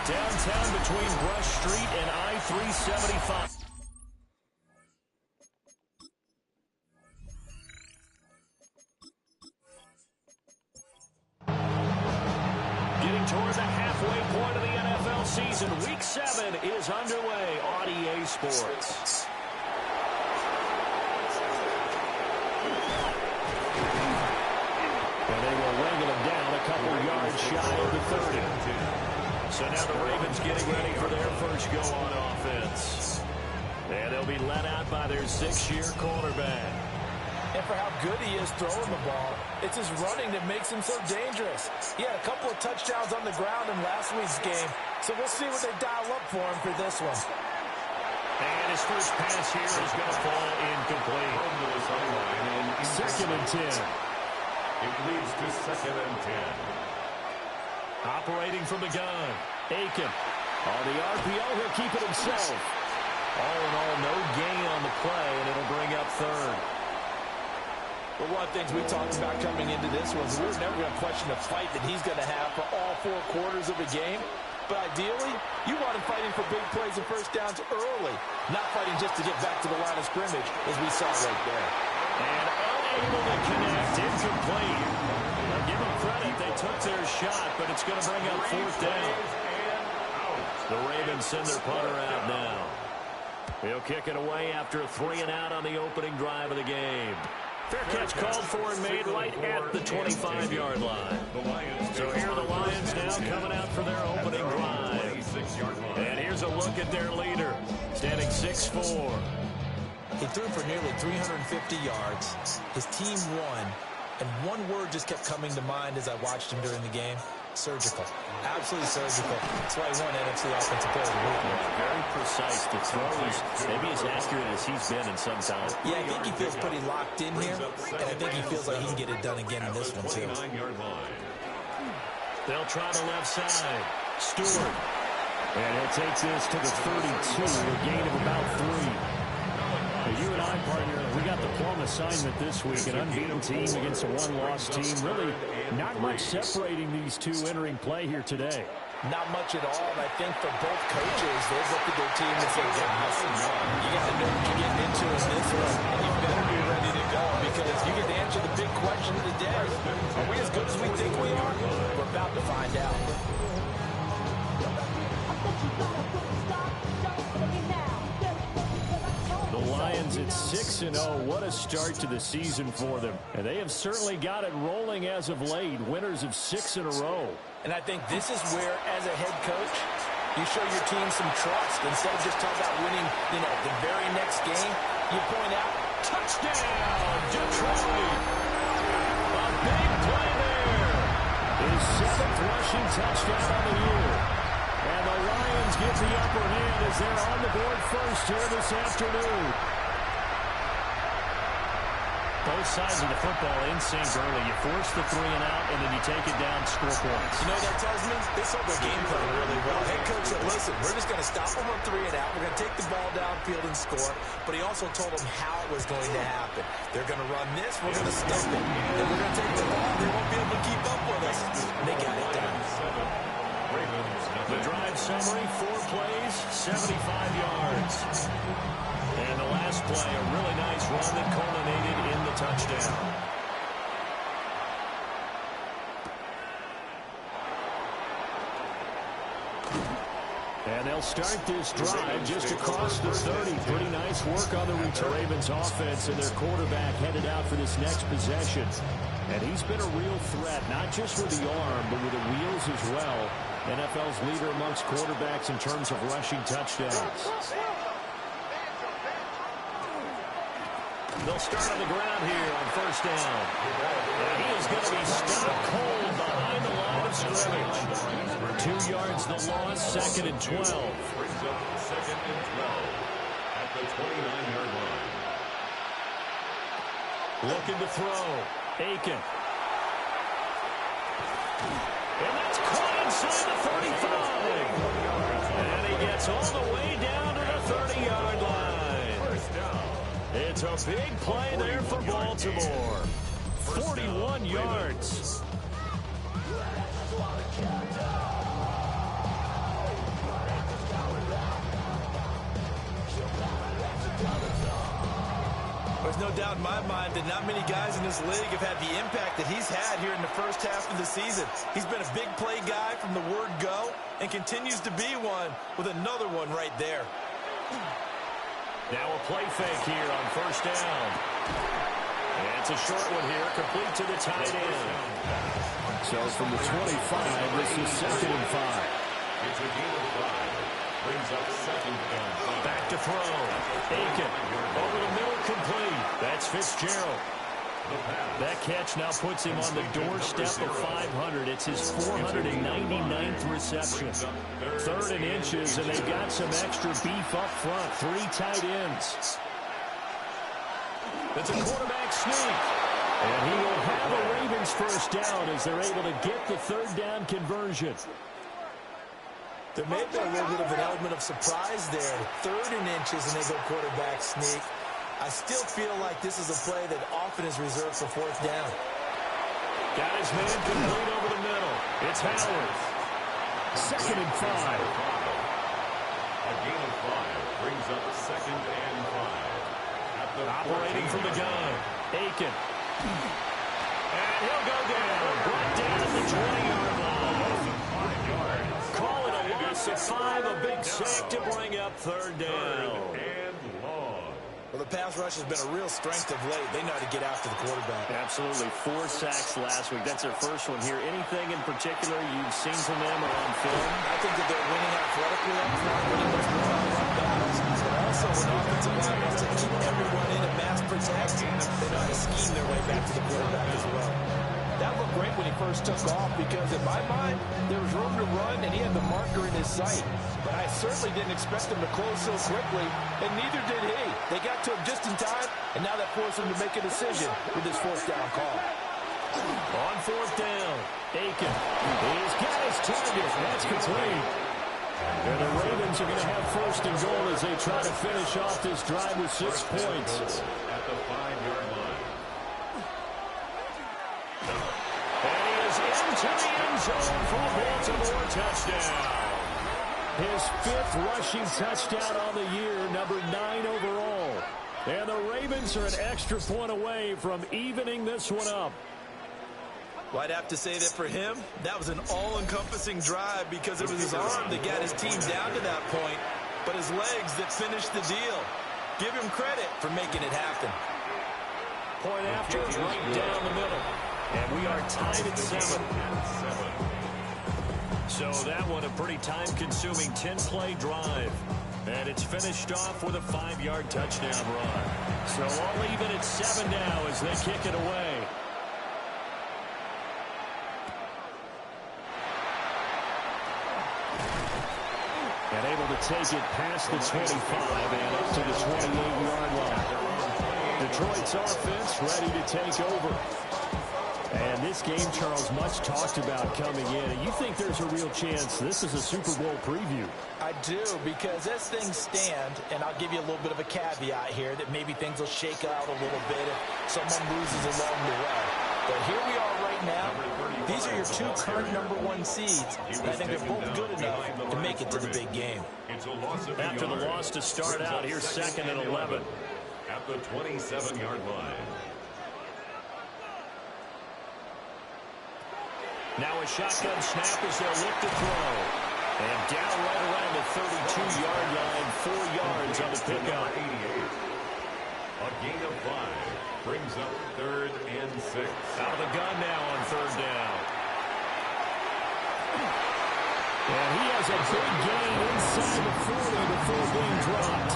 Downtown between Brush Street and I-375. Getting toward the halfway point of the NFL season. Week 7 is underway on EA Sports. And they will wrangle him down a couple yards shy of the 30. So now the Ravens getting ready for their first go on offense. And they'll be let out by their 6-year quarterback. And for how good he is throwing the ball, it's his running that makes him so dangerous. He had a couple of touchdowns on the ground in last week's game, so we'll see what they dial up for him for this one. And his first pass here is going to fall incomplete. 2nd and 10. It leads to 2nd and 10. Operating from the gun, Aiken. On the RPO, he'll keep it himself. All in all, no gain on the play, and it'll bring up 3rd. Well, one of the things we talked about coming into this was we were never going to question the fight that he's going to have for all 4 quarters of a game. But ideally, you want him fighting for big plays and first downs early, not fighting just to get back to the line of scrimmage, as we saw right there. And unable to connect, incomplete. Now give them credit, they took their shot, but it's going to bring up 4th down. The Ravens send their punter out now. He'll kick it away after a 3-and-out on the opening drive of the game. Fair catch called for and made right at the 25-yard line. So here are the Lions now coming out for their opening drive. And here's a look at their leader, standing 6'4". He threw for nearly 350 yards. His team won. And one word just kept coming to mind as I watched him during the game. Surgical. Absolutely surgical. That's why he won NFC Offensive Player of the Week. Very precise. The throws, maybe as accurate as he's been in some time. Yeah, I think he feels pretty locked in here. And I think he feels like he can get it done again in this one, too. They'll try the left side. Stewart. And he'll take this to the 32, a gain of about 3. You and I, partner, we got the plum assignment this week. An unbeaten team against a one-loss team. Really not much separating these two entering play here today. Not much at all, and I think for both coaches, they've looked at their team and said, you got to know what you're getting into in this one, and you better be ready to go, because you get to answer the big question of the day. Are we as good as we think we are? We're about to find out. The Lions at 6-0. What a start to the season for them. And they have certainly got it rolling as of late. Winners of 6 in a row. And I think this is where, as a head coach, you show your team some trust. Instead of just talking about winning, the very next game, you point out, touchdown, Detroit. A big play there. His 7th rushing touchdown on the year. And the Lions get the upper hand as they're on the board first here this afternoon. Both sides of the football in sync early. You force the 3-and-out, and then you take it down, score points. You know what that tells me? They sold their game plan really well. Head coach said, listen, we're just going to stop them on 3-and-out. We're going to take the ball downfield and score. But he also told them how it was going to happen. They're going to run this. We're going to stuff it. And we're going to take the ball. They won't be able to keep up with us. And they got it done. The drive summary, 4 plays, 75 yards. And the last play, a really nice run that culminated in the touchdown. And they'll start this drive just across the 30. Pretty nice work on the return. Ravens offense and their quarterback headed out for this next possession. And he's been a real threat, not just with the arm, but with the wheels as well. NFL's leader amongst quarterbacks in terms of rushing touchdowns. They'll start on the ground here on first down. And he is going to be stopped cold behind the line of scrimmage. 2 yards the loss, 2nd and 12. Brings up 2nd and 12 at the 29-yard line. Looking to throw. Aiken. And that's caught inside the 35. And he gets all the way down to the 30-yard line. First down. It's a big play there for Baltimore. 41 yards. doubt in my mind that not many guys in this league have had the impact that he's had here in the first half of the season. He's been a big play guy from the word go and continues to be one with another one right there. Now a play fake here on first down. And it's a short one here, complete to the tight end. So from the 25, this is 2nd and 5. It's a gain of 5. Brings up 2nd and 5. Back to throw. Aiken over the middle, complete. That's Fitzgerald. That catch now puts him on the doorstep of 500. It's his 499th reception. 3rd and inches, and they've got some extra beef up front. 3 tight ends. It's a quarterback sneak. And he will have a Ravens first down as they're able to get the 3rd down conversion. There may have been a little bit of an element of surprise there. 3rd and inches, and they go quarterback sneak. I still feel like this is a play that often is reserved for 4th down. Got his man complete over the middle. It's Howard. 2nd and 5. A gain of 5 brings up 2nd and 5. Operating from the gun. Aiken. And he'll go down. Brought down at the 20-yard line. 5 yards. Call it a loss of 5. A big sack to bring up 3rd down. And long. Well, the pass rush has been a real strength of late. They know how to get after the quarterback. Absolutely. 4 sacks last week. That's their first one here. Anything in particular you've seen from them or on film? I think that they're winning athletically up front, winning those one-on-one battles. But also, when offensive line wants to keep everyone in and mass protect, they know how to scheme their way back to the quarterback as well. That looked great when he first took off because, in my mind, there was room to run and he had the marker in his sight. But I certainly didn't expect him to close so quickly, and neither did he. They got to him just in time, and now that forced him to make a decision with his 4th down call. On 4th down, Aiken. He's got his target. That's complete. And the Ravens are going to have 1st and goal as they try to finish off this drive with 6 points. At the 5-yard line. And he is into the end zone for a Baltimore touchdown. His 5th rushing touchdown on the year, number 9 overall. And the Ravens are an extra point away from evening this one up. Well, I'd have to say that for him, that was an all-encompassing drive because it was his arm that got his team down to that point, but his legs that finished the deal. Give him credit for making it happen. Point after, right down the middle. And we are tied at 7. So that one a pretty time-consuming 10-play drive. And it's finished off with a 5-yard touchdown run. So all even at 7 now as they kick it away. And able to take it past the 25 and up to the 28-yard line. Detroit's offense ready to take over. And this game, Charles, much talked about coming in. And you think there's a real chance this is a Super Bowl preview? I do, because as things stand, and I'll give you a little bit of a caveat here, that maybe things will shake out a little bit if someone loses along the way. But here we are right now. These are your 2 current number 1 seeds. And I think they're both good enough to make it to the big game. After the loss to start out, here's 2nd and 11. At the 27-yard line. Now a shotgun snap as they'll look to throw. And down right around the 32-yard line, 4 yards on the pickup. A gain of 5 brings up 3rd and 6. Out of the gun now on 3rd down. And he has a big gain inside the 40 before being dropped.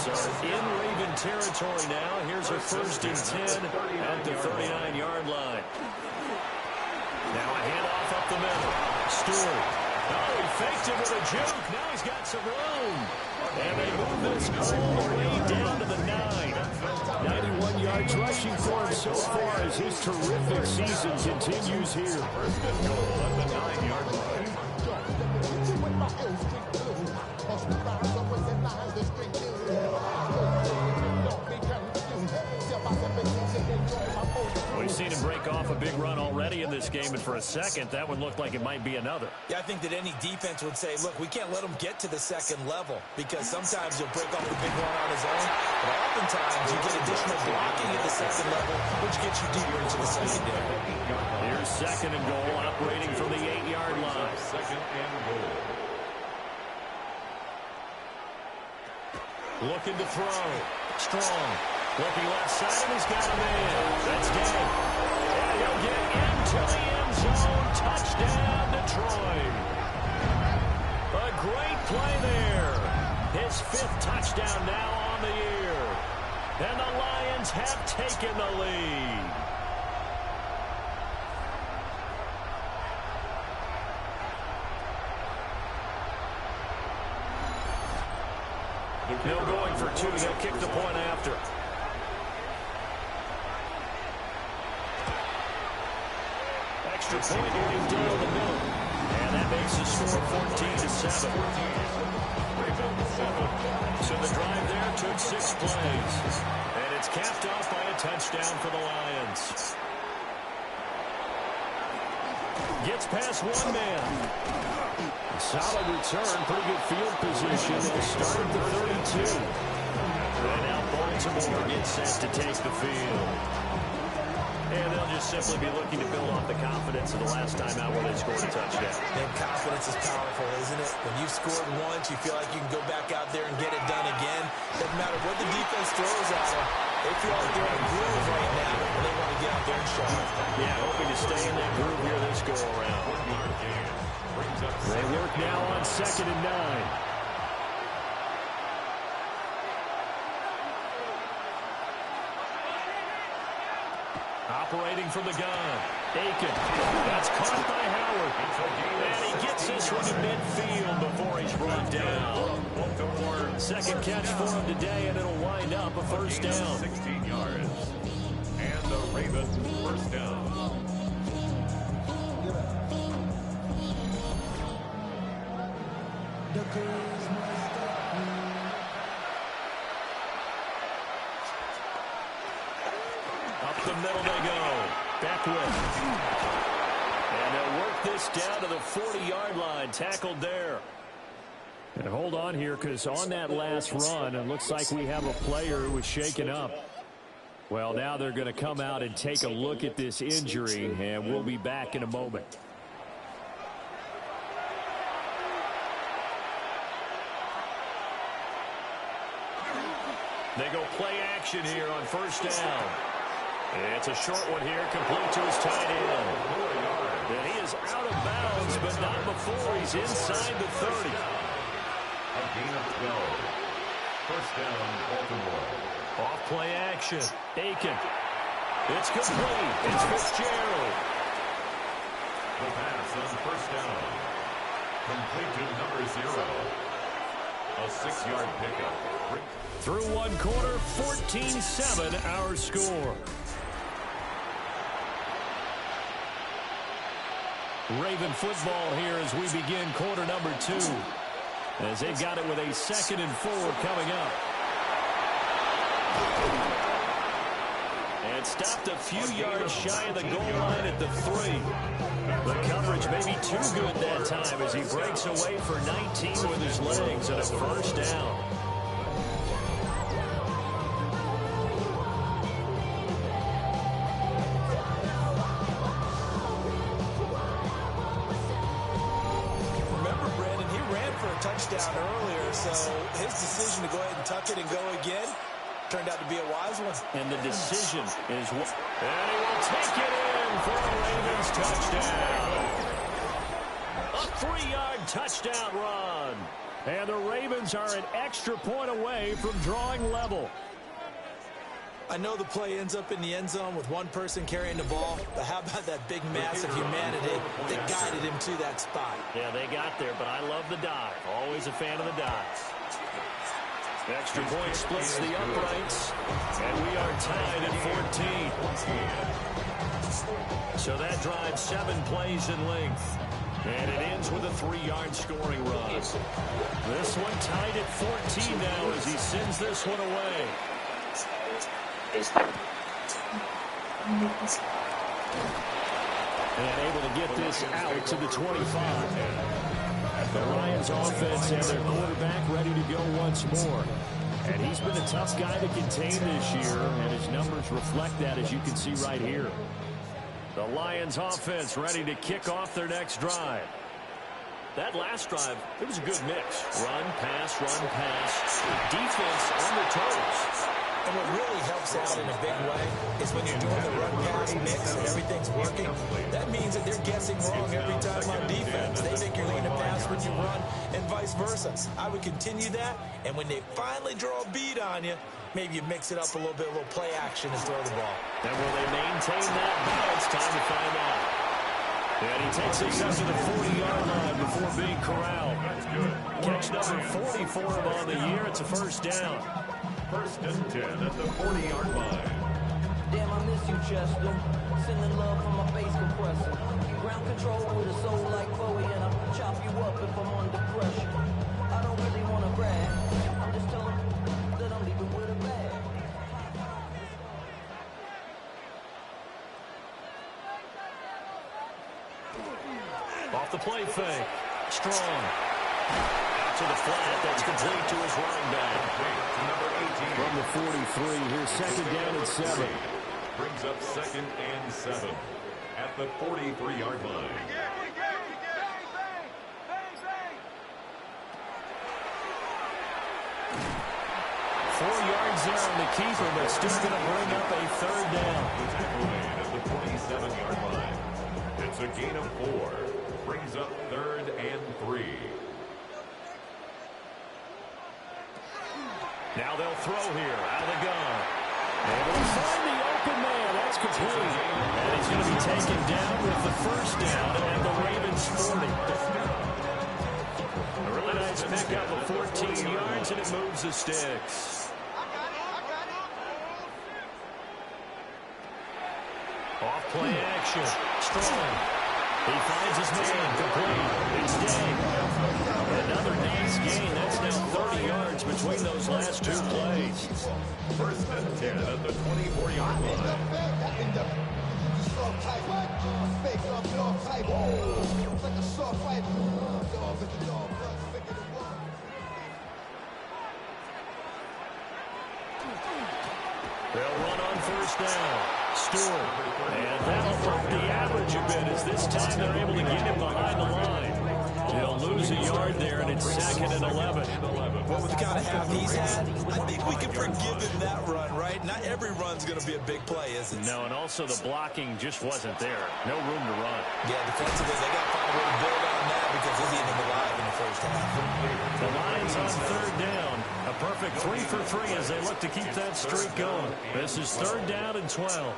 So in Raven territory now. Here's a 1st and 10 at the 39-yard line. Now a handoff up the middle. Stewart. Oh, he faked it with a juke. Now he's got some room. And they move this all the way down to the 9. 91 yards rushing for him so far as his terrific season continues here. First and goal at the 9-yard line. We've seen him break off a big run already. already in this game, and for a second, that one looked like it might be another. Yeah, I think that any defense would say, look, we can't let him get to the second level because sometimes he'll break off the big run on his own, but oftentimes you get additional blocking at the second level, which gets you deeper into the secondary. Here's second and goal, operating from the 8-yard line. Second and goal. Looking to throw. Strong. Looking left side, and he's got a man. That's Day. And he'll get into the end zone. Touchdown, Detroit. A great play there. His 5th touchdown now on the year. And the Lions have taken the lead. No going for 2. They'll kick the point after. Extra point here down the middle. And that makes the score 14-7. So the drive there took 6 plays. And it's capped off by a touchdown for the Lions. Gets past one man. Solid return, pretty good field position. They'll start at the 32. And now Baltimore gets set to take the field. And they'll just simply be looking to build off the confidence of the last time out where they scored a touchdown. And confidence is powerful, isn't it? When you've scored once, you feel like you can go back out there and get it done again. Doesn't matter what the defense throws at them. They feel like they're in a groove right now, and they want to get out there and show it. Yeah, hoping to stay in that groove here this go-around. They work now on 2nd and 9. Operating from the gun. Aiken. That's caught by Howard. And he gets this one to midfield before he's brought down. Second catch for him today, and it'll wind up a first down. 16 yards. And the Ravens first down. Up the middle they go. Beckwith. And they'll work this down to the 40-yard line. Tackled there. And hold on here, because on that last run, it looks like we have a player who was shaken up. Well, now they're going to come out and take a look at this injury, and we'll be back in a moment. They go play action here on first down. It's a short one here, complete to his tight end. And he is out of bounds, but not before he's inside the 30. A gain of 12. First down, Baltimore. Off play action. Aiken. It's complete. It's Fitzgerald. The pass on first down. Complete to number 0. A 6-yard pickup. Through one quarter, 14-7 our score. Raven football here as we begin quarter number 2. As they've got it with a 2nd and 4 coming up. And stopped a few yards shy of the goal line at the 3. The coverage may be too good that time as he breaks away for 19 with his legs and a first down. Touchdown earlier, so his decision to go ahead and tuck it and go again turned out to be a wise one. And the decision is what? And he will take it in for a Ravens touchdown. A 3-yard touchdown run. And the Ravens are an extra point away from drawing level. I know the play ends up in the end zone with one person carrying the ball, but how about that big mass of humanity that guided him to that spot? Yeah, they got there, but I love the dive. Always a fan of the dive. Extra point splits the uprights, and we are tied at 14. So that drives 7 plays in length. And it ends with a 3-yard scoring run. This one tied at 14 now as he sends this one away. And able to get this out to the 25. The Lions offense and their quarterback ready to go once more. And he's been a tough guy to contain this year, and his numbers reflect that, as you can see right here. The Lions offense ready to kick off their next drive. That last drive, it was a good mix. Run, pass, defense on their toes. And what really helps out in a big way is when you're doing the run-pass mix and everything's working, that means that they're guessing wrong every time on defense. They think you're going to pass when you run and vice versa. I would continue that, and when they finally draw a beat on you, maybe you mix it up a little bit, a little play action and throw the ball. And will they maintain that? Now it's time to find out. And he takes this up to the 40-yard line before being corralled. Catch number 40 for him on the year. It's a first down. First and 10 at the 40-yard line. Damn, I miss you, Chester. Sending love from my bass compressor. Ground control with a soul like Bowie, and I'll chop you up if I'm under pressure. I don't really want to brag. I'm just telling that I'm leaving with a bag. Off the play fake. Strong. Out to the flat. That's complete to his running back. From the 43, here's second down and 7. Brings up second and 7 at the 43-yard line. Four yards there on the keeper, but still going to bring up a third down. At the 27-yard line. It's a gain of 4. Brings up third and 3. Now they'll throw here out of the gun. Able to find the open man. That's complete. And he's going to be taken down with the first down at the Ravens 40. A really nice pickup of 14 yards, and it moves the sticks. Off play action. Strong. He finds his man complete. It's Day. Another nice gain. That's now 30 yards between those last two plays. First and 10 at the 24-yard line. They'll run on first down. Stewart. And that'll up the average a bit, as this time they're able to get him behind the line. He'll lose a yard there, and it's second and 11. Well, with the kind of half he's had, I think we can forgive him that run, right? Not every run's going to be a big play, is it? No, and also the blocking just wasn't there. No room to run. Yeah, defensively, they got to find a way to build on that because he's eating them alive in the first half. The Lions on third down. A perfect 3 for 3 as they look to keep that streak going. This is third down and 12.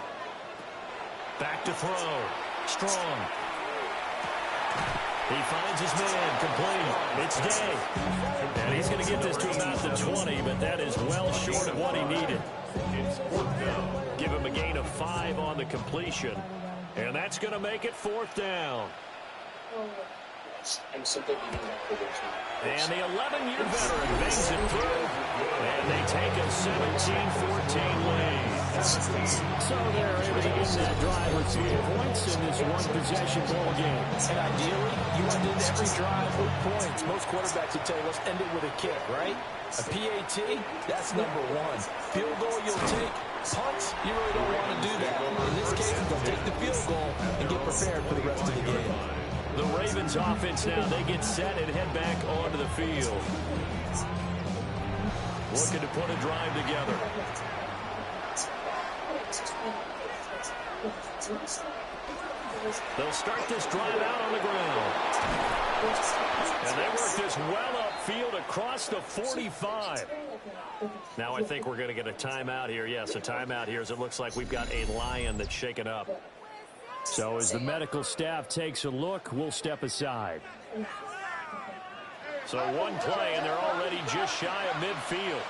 Back to throw. Strong. He finds his man complete. It's Day. And he's going to get this to about the 20, but that is well short of what he needed. It's fourth down. Give him a gain of 5 on the completion. And that's going to make it fourth down. And the 11-year veteran bangs it through. And they take a 17-14 lead. So they're able to get that drive with 3 points in this one-possession ball game. And ideally, you want to end every drive with points. Most quarterbacks would tell you, let's end it with a kick, right? A PAT, that's number 1. Field goal you'll take. Punts, you really don't want to do that. In this case, they'll take the field goal and get prepared for the rest of the game. The Ravens offense now, they get set and head back onto the field. Looking to put a drive together. They'll start this drive out on the ground. And they work this well upfield across the 45. Now I think we're going to get a timeout here. Yes, a timeout here as it looks like we've got a Lion that's shaken up. So as the medical staff takes a look, we'll step aside. So one play, and they're already just shy of midfield.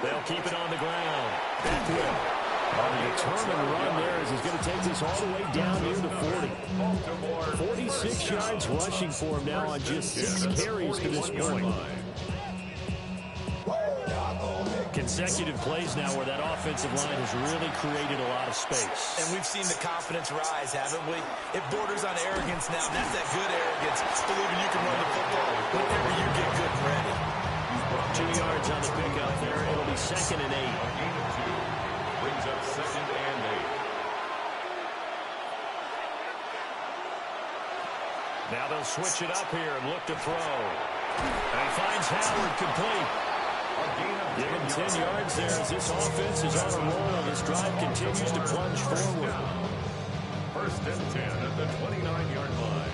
They'll keep it on the ground. Beckwith on a determined run there as he's going to take this all the way down near the 40. 46 yards rushing for him now on just 6 carries to this point. Can consecutive plays now where that offensive line has really created a lot of space. And we've seen the confidence rise, haven't we? It borders on arrogance now, and that's that good arrogance, believing you can run the football whenever you get good and ready. 2 yards on the pickup there. It'll be 2nd and 8. Gain of 2. Brings up 2nd and 8. Now they'll switch it up here and look to throw. And he finds Howard complete. Give him 10 yards there as this offense is on a roll. This drive continues to plunge forward. 1st and 10 at the 29-yard line.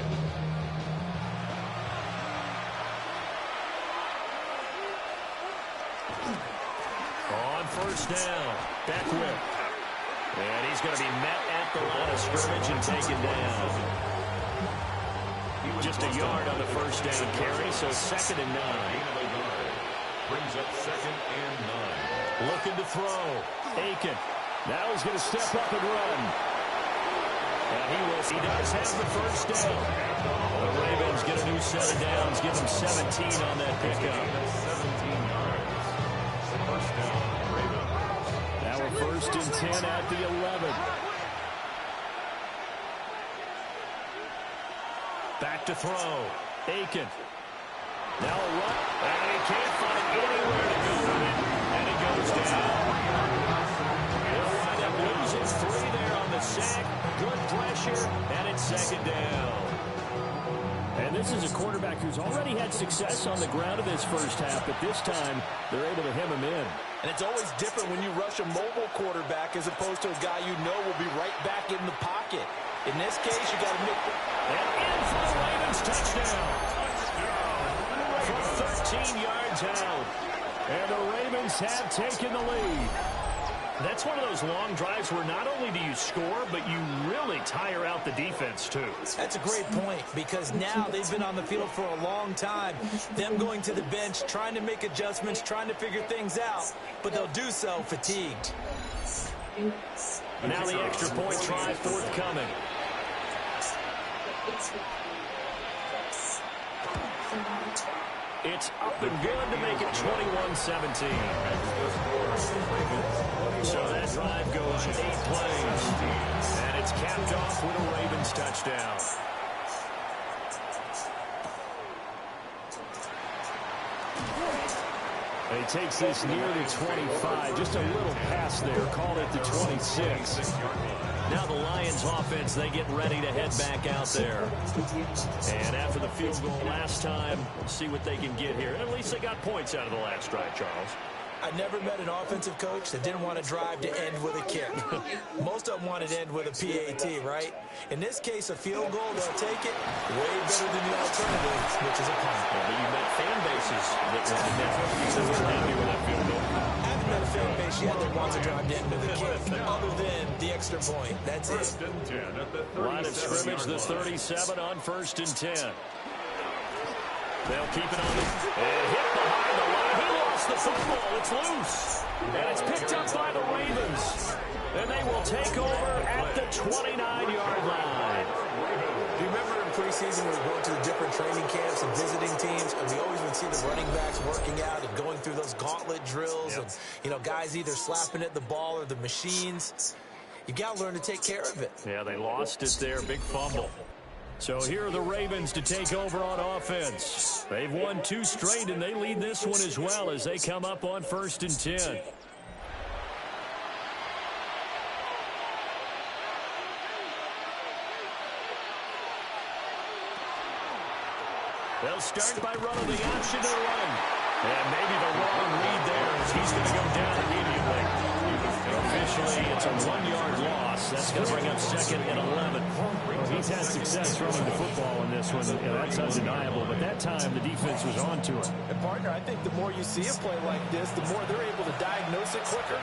On 1st down, Beckwith. And he's going to be met at the line of scrimmage and taken down. Just a yard on the 1st down carry, so 2nd and 9. Brings up 2nd and 9. Looking to throw. Aiken. Now he's going to step up and run. And he does have the 1st down. The Ravens get a new set of downs. Give him 17 on that pickup. 17 yards. 1st down, Ravens. Now a 1st and 10 at the 11. Back to throw. Aiken. Now a run. And he can't find anywhere to go with it. And he goes down. They'll wind up losing 3 there on the sack. Good pressure. And it's 2nd down. And this is a quarterback who's already had success on the ground in this first half, but this time they're able to hem him in. And it's always different when you rush a mobile quarterback as opposed to a guy you know will be right back in the pocket. In this case, you got to make and in for the Ravens touchdown. From 13 yards out. And the Ravens have taken the lead. That's one of those long drives where not only do you score, but you really tire out the defense, too. That's a great point, because now they've been on the field for a long time. Them going to the bench, trying to make adjustments, trying to figure things out, but they'll do so fatigued. Now the extra point try forthcoming. It's up and good to make it 21-17. So that drive goes 8 plays. And it's capped off with a Ravens touchdown. He takes this near the 25. Just a little pass there. Call it the 26. Now the Lions offense, they get ready to head back out there. And after the field goal last time, see what they can get here. And at least they got points out of the last drive, Charles. I never met an offensive coach that didn't want to drive to end with a kick. Most of them wanted to end with a PAT, right? In this case, a field goal, they'll take it way better than the alternative, which is a punt. Yeah, but you met fan bases that want to net. You're happy with that field goal. I haven't met a fan base yet that wants to drive to end with a kick, other than the extra point. That's it. 1st and 10 at the 37-yard Line of scrimmage, the 37 on 1st and 10. They'll keep it on it. And hit behind the line. He lost the football. It's loose. And it's picked up by the Ravens. And they will take over at the 29-yard line. Do you remember in preseason when we went to the different training camps and visiting teams, and we always would see the running backs working out and going through those gauntlet drills, and, you know, guys either slapping at the ball or the machines. You got to learn to take care of it. Yeah, they lost it there. Big fumble. So here are the Ravens to take over on offense. They've won 2 straight, and they lead this one as well as they come up on 1st and 10. They'll start by running the option to the run. And maybe the wrong read there as he's going to go down immediately. Officially, it's a 1-yard loss. That's going to bring up 2nd and 11. He's had success running the football in this one. Yeah, that's undeniable. But that time, the defense was on to it. And, partner, I think the more you see a play like this, the more they're able to diagnose it quicker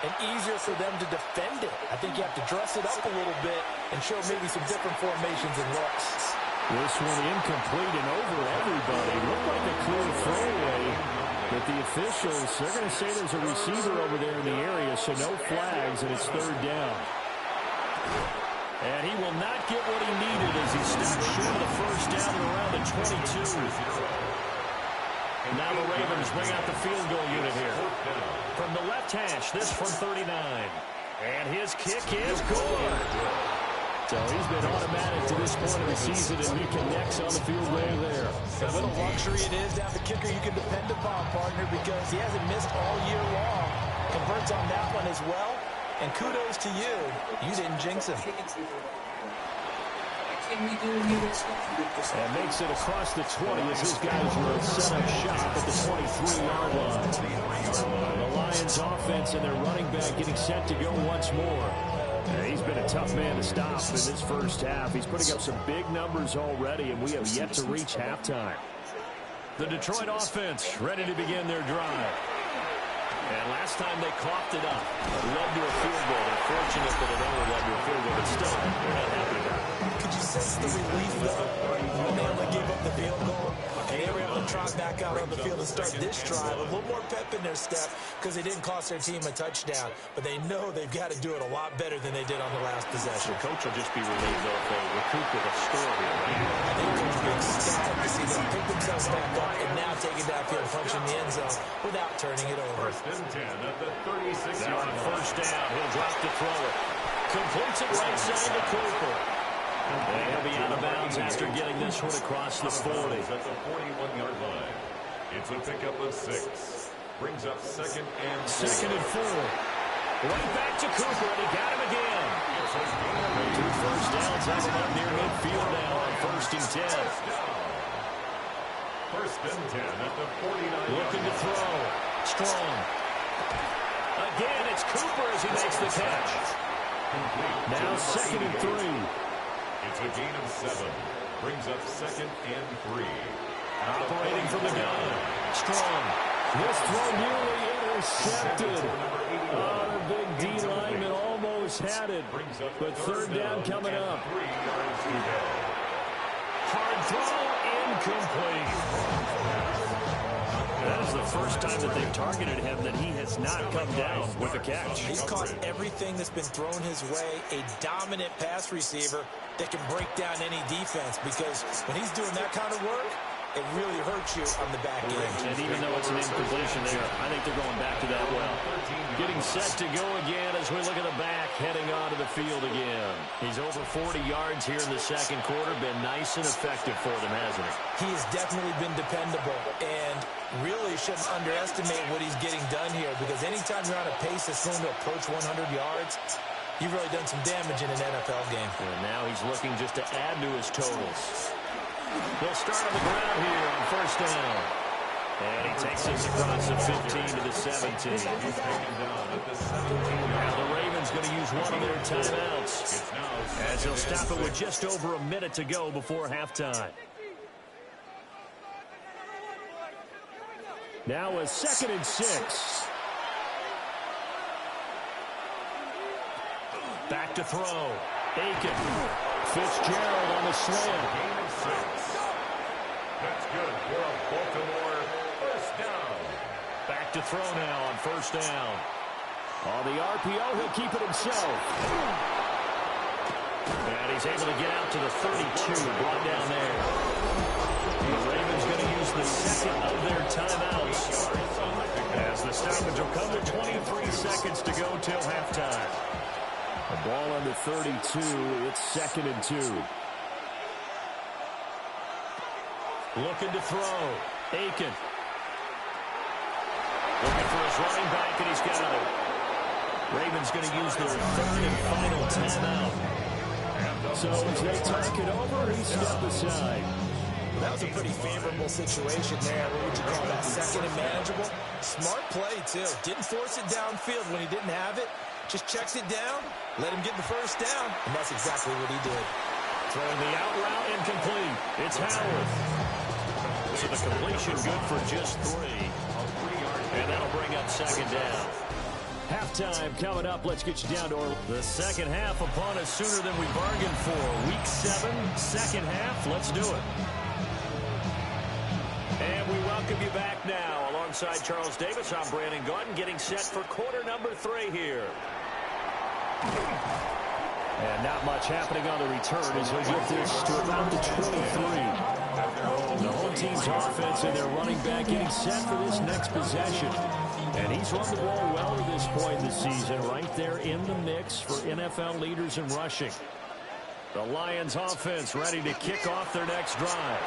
and easier for them to defend it. I think you have to dress it up a little bit and show maybe some different formations and looks. This one incomplete and over everybody. Looked like a clear throwaway. But the officials, they're going to say there's a receiver over there in the area, so no flags, and it's 3rd down. And he will not get what he needed as he stepped short of the 1st down at around the 22. Now the Ravens bring out the field goal unit here. From the left hash, this from 39. And his kick is good. So he's been automatic to this point of the season, and he connects on the field goal there. And what a luxury it is to have a kicker you can depend upon, partner, because he hasn't missed all year long. Converts on that one as well. And kudos to you. You didn't jinx him. And makes it across the 20 as his guys will set up shop at the 23-yard line. The Lions offense and their running back getting set to go once more. He's been a tough man to stop in this first half. He's putting up some big numbers already, and we have yet to reach halftime. The Detroit offense ready to begin their drive. And last time they coughed it up, led to a field goal. They're fortunate that it only led to a field goal, but still, they're not happy about it. Could you sense the relief, though, when they only gave up the field goal? And they were able to trot back out on the field and start this drive. A little more pep in their step because they didn't cost their team a touchdown. But they know they've got to do it a lot better than they did on the last possession. The coach will just be relieved, though, if they recoup with a score here. I think Coach Big's ecstatic to see them pick themselves back up and now take it downfield, punching the end zone without turning it over. First and 10 at the 36-yard Now on line. first down, he'll drop to throw it. Completes it right side to Cooper. And he'll be out of bounds after getting this one across the 40. At the 41-yard line. It's a pickup of 6. Brings up second and 4. Second and 4. Right back to Cooper, and he got him again. Two first downs have him up near midfield now on first and 10. First and 10 at the 49-yard Looking to throw. Strong. Again, it's Cooper as he makes the catch. Now second and 3. It's a gain of 7. Brings up second and 3. Operating from the gun. Strong. This throw nearly intercepted. The big D lineman almost had it. But third down coming up. 3 yards to go. Hard throw, incomplete. That is the first time that they've targeted him that he has not come down with a catch. He's caught everything that's been thrown his way, a dominant pass receiver that can break down any defense, because when he's doing that kind of work, it really hurts you on the back end. And even though it's an incompletion there, I think they're going back to that well. Getting set to go again as we look at the back, heading onto the field again. He's over 40 yards here in the second quarter. Been nice and effective for them, hasn't he? He has definitely been dependable, and really shouldn't underestimate what he's getting done here, because anytime you're on a pace that's going to approach 100 yards, you've really done some damage in an NFL game. And now he's looking just to add to his totals. They'll start on the ground here on first down. And he takes us across the 15 to the 17. He's taken down at the 17-yard Now line. the Ravens going to use one of their timeouts, as they'll stop it with just over a minute to go before halftime. Now a second and 6. Back to throw. Aiken. Fitzgerald on the slant. Gain of 6. That's good for a Baltimore first down. Back to throw now on first down. On the RPO, he'll keep it himself. And he's able to get out to the 32, brought down there. The Ravens going to use the second of their timeouts, as the stoppage will come to 23 seconds to go till halftime. A ball on the 32. It's second and 2. Looking to throw. Aiken. Looking for his running back, and he's got it. Ravens going to use their third and final timeout. So as they talk it over, he stepped aside. That was a pretty favorable situation there. What would you call that? Second and manageable. Smart play, too. Didn't force it downfield when he didn't have it. Just checks it down, let him get the first down, and that's exactly what he did. Throwing the out route, incomplete. It's Howard. So the completion good for just 3. And that'll bring up second down. Halftime coming up. Let's get you down to our... The second half upon us sooner than we bargained for. Week 7, second half. Let's do it. And we welcome you back now. Alongside Charles Davis, I'm Brandon Gaudin, getting set for quarter number 3 here. And not much happening on the return as he'll get this to about the 23. The home team's offense and their running back getting set for this next possession. And he's run the ball well at this point in the season, right there in the mix for NFL leaders in rushing. The Lions offense ready to kick off their next drive.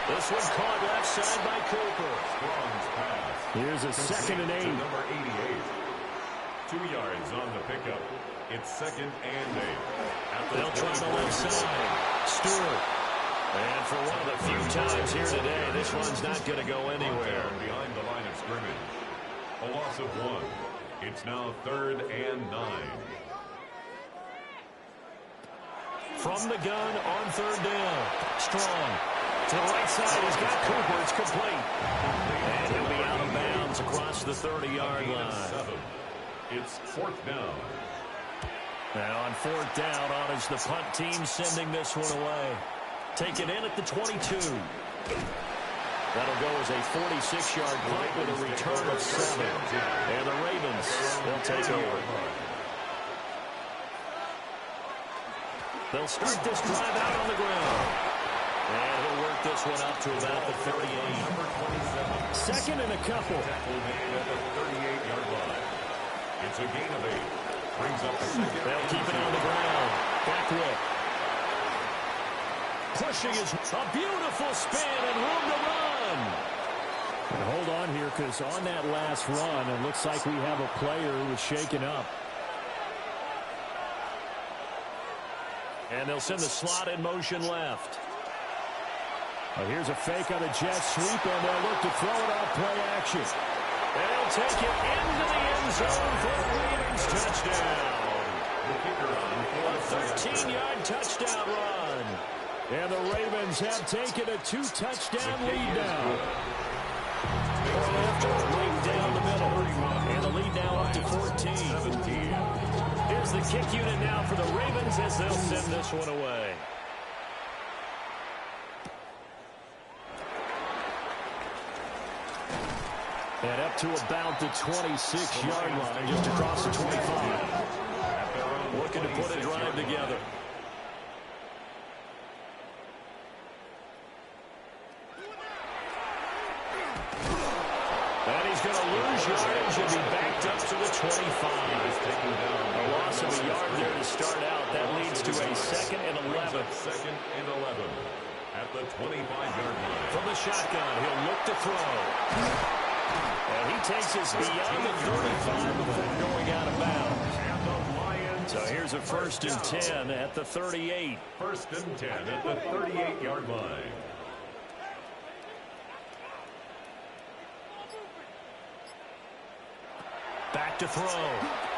This one caught left side by Cooper. Here's a 2nd and 8. Number 88. 2 yards on the pickup. It's 2nd and 8. They'll try the left side. Stewart. And for one of the few times here today, this one's not going to go anywhere. Behind the line of scrimmage. A loss of 1. It's now 3rd and 9. From the gun on 3rd down. Strong. To the right side, he's got Cooper. It's complete. And he'll be out of bounds across the 30-yard line. It's 4th down. Now on 4th down, on is the punt team sending this one away. Taken in at the 22. That'll go as a 46-yard punt with a return of 7. And the Ravens, they'll take over. They'll start this drive out on the ground. And he'll work this one up to about the 38. 2nd and a couple. At the 38-yard line. It's a gain of 8. Brings up the 2nd. They'll keep it on the ground. Beckwith. Pushing is a beautiful spin and room to run. And hold on here, because on that last run, it looks like we have a player who was shaken up. And they'll send the slot in motion left. Here's a fake on the jet sweep, and they'll look to throw it off play action. They'll take it into the end zone for a Ravens touchdown. A 13-yard touchdown run. And the Ravens have taken a 2-touchdown lead now. Lead down the middle. And the lead now up to 14. Here's the kick unit now for the Ravens as they'll send this one away. And up to about the 26-yard line, just across the 25. Looking to put a drive together. And he's going to lose yardage and be backed up to the 25. A loss of a yard there to start out. That leads to a 2nd and 11. 2nd and 11 at the 25-yard line. From the shotgun, he'll look to throw. And he takes us beyond the 35 before going out of bounds. So here's a 1st and 10 at the 38. 1st and 10 at the 38-yard line. Back to throw.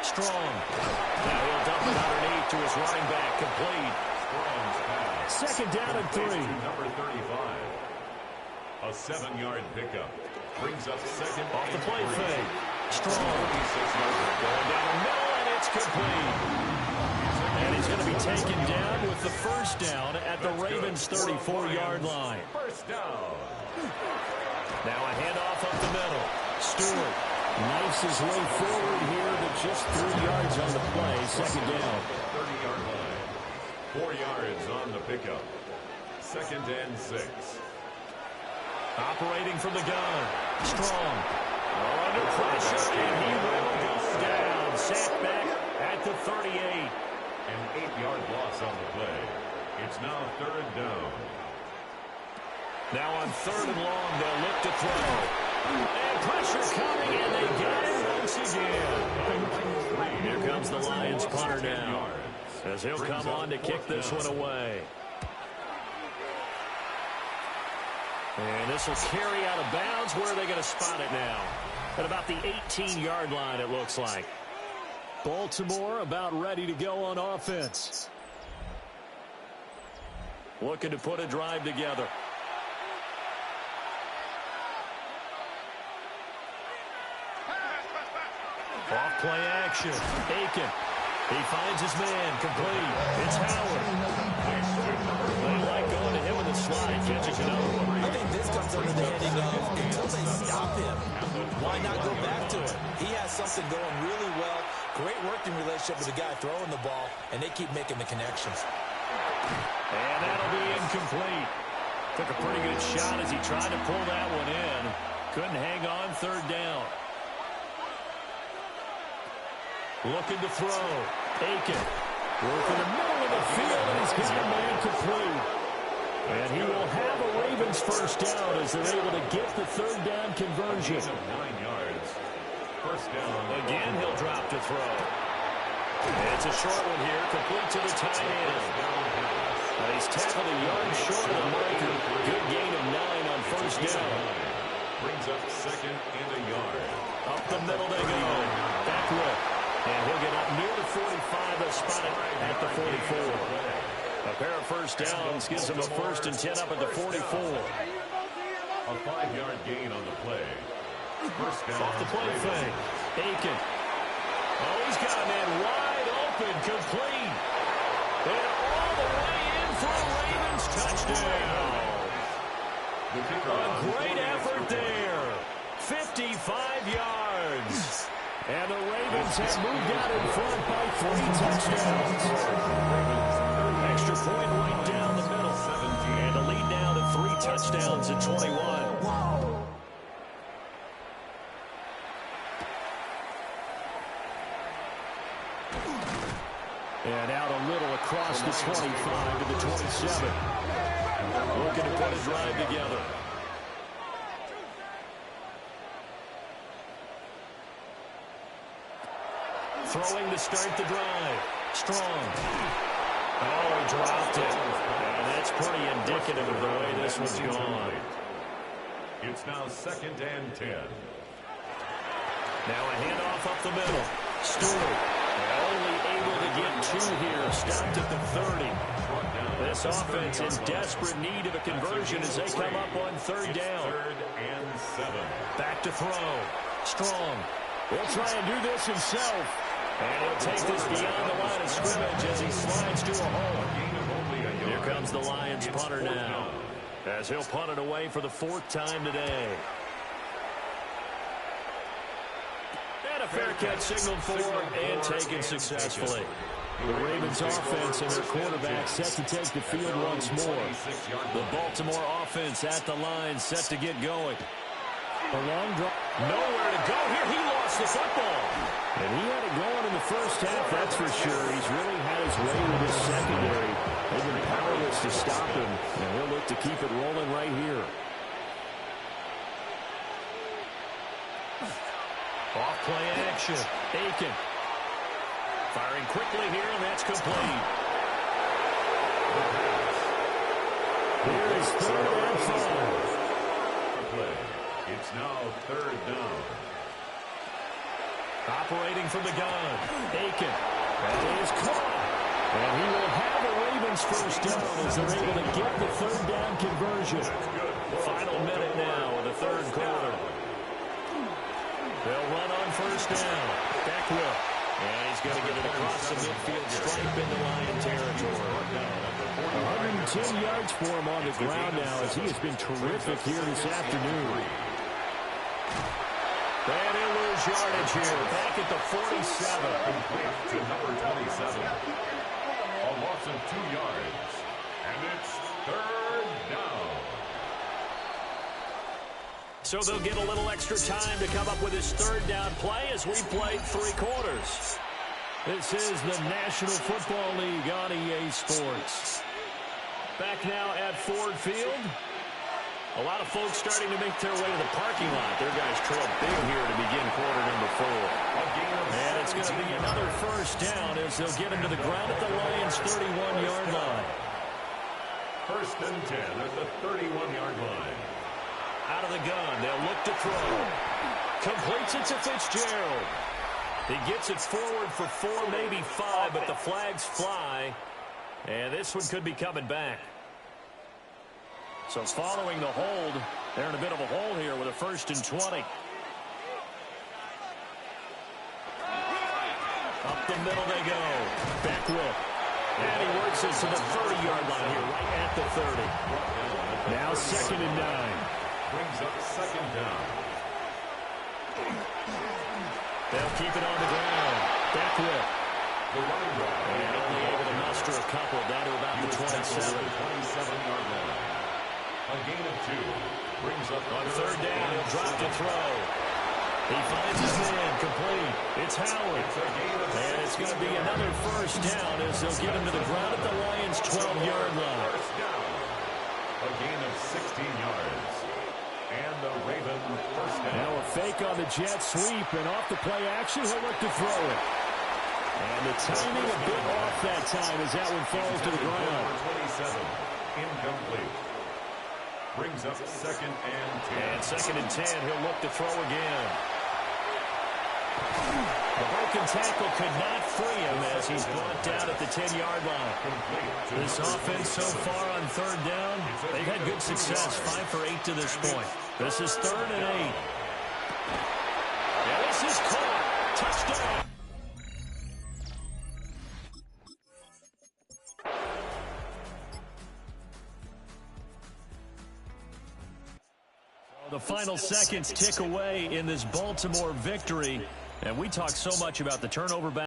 Strong. Now he'll dump it underneath to his running back. Complete. 2nd down and 3. Number 35. A 7-yard pickup. Brings up 2nd. Off the play fake. Strong. 26 yards. Going down the middle, and it's complete. And he's going to be taken down with the 1st down at the Ravens' 34-yard line. 1st down. Now a handoff up the middle. Stewart. Knifes his way forward here, but just 3 yards on the play. 2nd down. 30-yard line. 4 yards on the pickup. 2nd and 6. Operating from the gun. Strong. Under pressure, and he will go down. Sacked back at the 38. An 8-yard loss on the play. It's now 3rd down. Now on 3rd and long, they'll look to throw. And pressure coming, and they got it once again. Here comes the Lions punter now, as he'll come on to kick this one away. And this will carry out of bounds. Where are they going to spot it now? At about the 18-yard line, it looks like. Baltimore about ready to go on offense. Looking to put a drive together. Off play action. Aiken. He finds his man. Complete. It's Howard. They like going to him in the slot. He catches another one. I think this comes under the heading of until they stop him, why not go back to it? He has something going really well. Great working relationship with the guy throwing the ball, and they keep making the connections. And that'll be incomplete. Took a pretty good shot as he tried to pull that one in. Couldn't hang on third down. Looking to throw. Aiken. Working the middle of the field, and he's got a man complete. And he will have a Ravens first down as they're able to get the third down conversion. 9 yards. First down. Again, he'll drop to throw. It's a short one here, complete to the tight end. He's tackled a yard short of the marker. Good gain of 9 on first down. Brings up second and a yard. Up the middle they go. Back whip. And he'll get up near the 45. They'll spot it at the 44. A pair of first downs gives them a 1st and 10 up at the 44. A 5-yard gain on the play. First down. Off the play fake. Aiken. Oh, he's got a man wide open, complete. And all the way in for a Ravens touchdown. A great effort there. 55 yards. And the Ravens have moved out in front by 3 touchdowns. Extra point right down the middle. And the lead now to 3 touchdowns at 21. And out a little across the 25 to the 27. Looking to put a drive together. Throwing to start the drive. Strong. Oh, he dropped it. And that's pretty indicative of the way this one's gone. It's now 2nd and 10. Now a handoff up the middle. Stewart. Only able to get 2 here. Stopped at the 30. This offense in desperate need of a conversion as they come up on 3rd down. 3rd and 7. Back to throw. Strong. He'll try and do this himself. And he'll take this beyond the line of scrimmage as he slides to a hole. Here comes the Lions punter now, as he'll punt it away for the 4th time today. And a fair catch signaled for and taken successfully. The Ravens offense and their quarterback set to take the field once more. The Baltimore offense at the line set to get going. A long drop. Nowhere to go here. He lost the football. And he had it going in the first half, that's for sure. He's really had his way with his secondary. They've been powerless to stop him, and he'll look to keep it rolling right here. Off-play action. Aiken. Firing quickly here, and that's complete. Here is 3rd and 5. It's now 3rd down. Operating from the gun. Aiken. That is caught. And he will have a Ravens first down as they're able to get the 3rd down conversion. Final minute now of the 3rd quarter. They'll run on first down. Back whip. And he's going to get it across the midfield stripe into Lion territory. 110 yards for him on the ground now as he has been terrific here this afternoon. And he'll lose yardage here. Back at the 47. To number 27. A loss of 2 yards. And it's 3rd down. So they'll get a little extra time to come up with his 3rd down play as we played 3 quarters. This is the National Football League on EA Sports. Back now at Ford Field. A lot of folks starting to make their way to the parking lot. Their guys trail big here to begin quarter number 4. And it's going to be another first down as they'll get him to the ground at the Lions' 31-yard line. 1st and 10 at the 31-yard line. Out of the gun, they'll look to throw. Completes it to Fitzgerald. He gets it forward for 4, maybe 5, but the flags fly. And this one could be coming back. So following the hold, they're in a bit of a hole here with a 1st and 20. Up the middle they go. Back whip. And he works it to the 30-yard line here, right at the 30. Now 2nd and 9. Brings up 2nd down. They'll keep it on the ground. Back whip. The running back. And only able to muster a couple down to about the 27. 27-yard line. A gain of 2. Brings up On third down, he'll drop the throw. He finds his man, complete. It's Howard. And it's going to be another first down as they'll get him to the ground at the Lions' 12-yard line. First down. A gain of 16 yards. And the Ravens first down. Now a fake on the jet sweep, and off the play action, he'll look to throw it. And the timing a bit off that time as that one falls to the ground. 27. Incomplete. Brings up 2nd and 10. And 2nd and 10, he'll look to throw again. The broken tackle could not free him as he's brought down at the 10-yard line. This offense so far on third down, they've had good success, 5 for 8 to this point. This is 3rd and 8. And this is caught. Touchdown. The final seconds tick away in this Baltimore victory. And we talk so much about the turnover battle.